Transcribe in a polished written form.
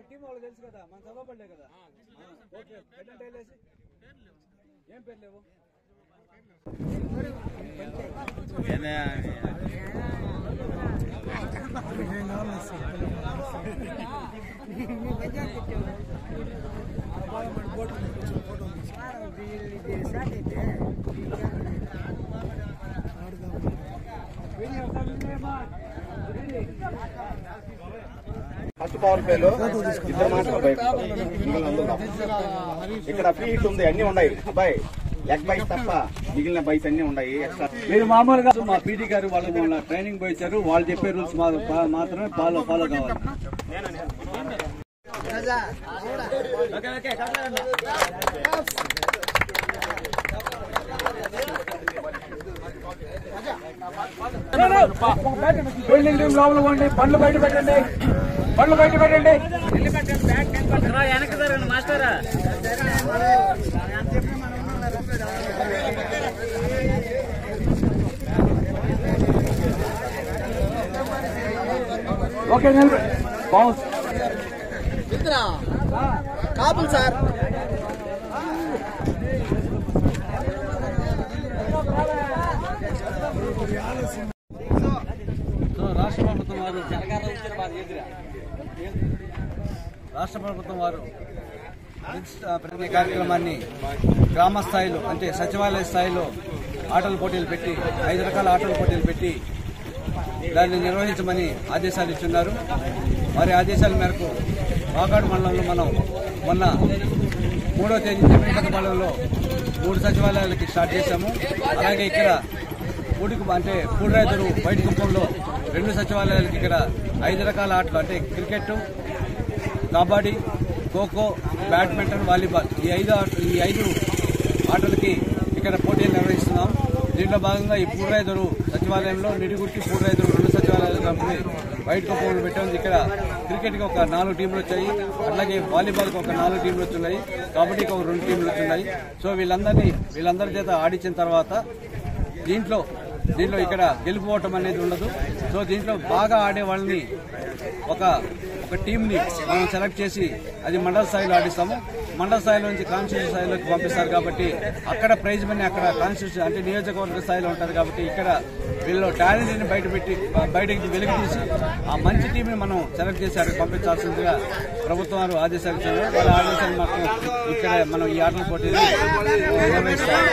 Team వాళ్ళు తెలుసు కదా, మన చదవబడలే కదా. ఓకే, ఏం పేరు లేవు. ఫస్ట్ పవర్ ప్లేలో ఇక్కడ ఫ్రీ హిట్ ఉంది, అన్ని ఉన్నాయి అబ్బాయి. లెగ్ బైక్స్ తప్ప మిగిలిన బైక్స్ అన్ని ఉన్నాయి. మీరు మామూలుగా మా పీటీ గారు వాళ్ళు ట్రైనింగ్ పోయించారు, వాళ్ళు చెప్పే రూల్స్ మాత్రమే ఫాలో కావాలి. బిల్డింగ్ టీం లోపల పోండి, బండ్లు బయట పెట్టండి, బండ్లు బయట పెట్టండి. మాస్టర్ ఓకే బాగుంది కాపులు సార్. రాష్ట్ర ప్రభుత్వం వారు ప్రతి కార్యక్రమాన్ని గ్రామ స్థాయిలో అంటే సచివాలయ స్థాయిలో ఆటల పోటీలు పెట్టి 5 రకాల ఆటల పోటీలు పెట్టి దాన్ని నిర్వహించమని ఆదేశాలు ఇచ్చున్నారు. వారి ఆదేశాల మేరకు వాకాడు మండలంలో మనం మొన్న 3వ తేదీ జమీపతి మండలంలో 3 సచివాలయాలకి స్టార్ట్ చేశాము. అలాగే ఇక్కడ అంటే పూడిరాయితరు బయట కుప్పంలో 2 సచివాలయాలకి ఇక్కడ 5 రకాల ఆటలు అంటే cricket, kabaddi, kho kho, badminton, volleyball ఈ 5 ఆటలకి ఇక్కడ పోటీలు నిర్వహిస్తున్నాం. దీంట్లో భాగంగా ఈ పూడిరాయితరు సచివాలయంలో నిడిగుట్టి పూడిరాయితరు 2 సచివాలయాలు కలిపి బయట కుప్పంలో పెట్టాము. ఇక్కడ క్రికెట్కి ఒక 4 టీంలు వచ్చాయి, అట్లాగే వాలీబాల్కి ఒక 4 టీంలు వచ్చున్నాయి, కబడ్డీకి ఒక 2 టీంలు వచ్చున్నాయి. సో వీళ్ళందరి చేత ఆడించిన తర్వాత దీంట్లో ఇక్కడ గెలుపుకోవటం అనేది ఉండదు. సో దీంట్లో బాగా ఆడే వాళ్ళని ఒక టీంని మనం సెలెక్ట్ చేసి అది మండల స్థాయిలో ఆడిస్తాము. మండల స్థాయిలో నుంచి కాన్స్టిట్యూషన్ స్థాయిలోకి పంపిస్తారు కాబట్టి అక్కడ ప్రైజ్ మనీ అక్కడ కాన్స్టిట్యూషన్ అంటే నియోజకవర్గ స్థాయిలో ఉంటారు కాబట్టి ఇక్కడ వీళ్ళు టాలెంట్ని బయటకి వెలికి తీసి ఆ మంచి టీంని మనం సెలెక్ట్ చేసి అక్కడికి పంపించాల్సిందిగా ప్రభుత్వం వారు ఆదేశాలు ఇచ్చారు. వాళ్ళ ఆదేశాలు మాకు ఇక్కడ మనం ఈ ఆటల పోటీలు నిర్వహిస్తాము.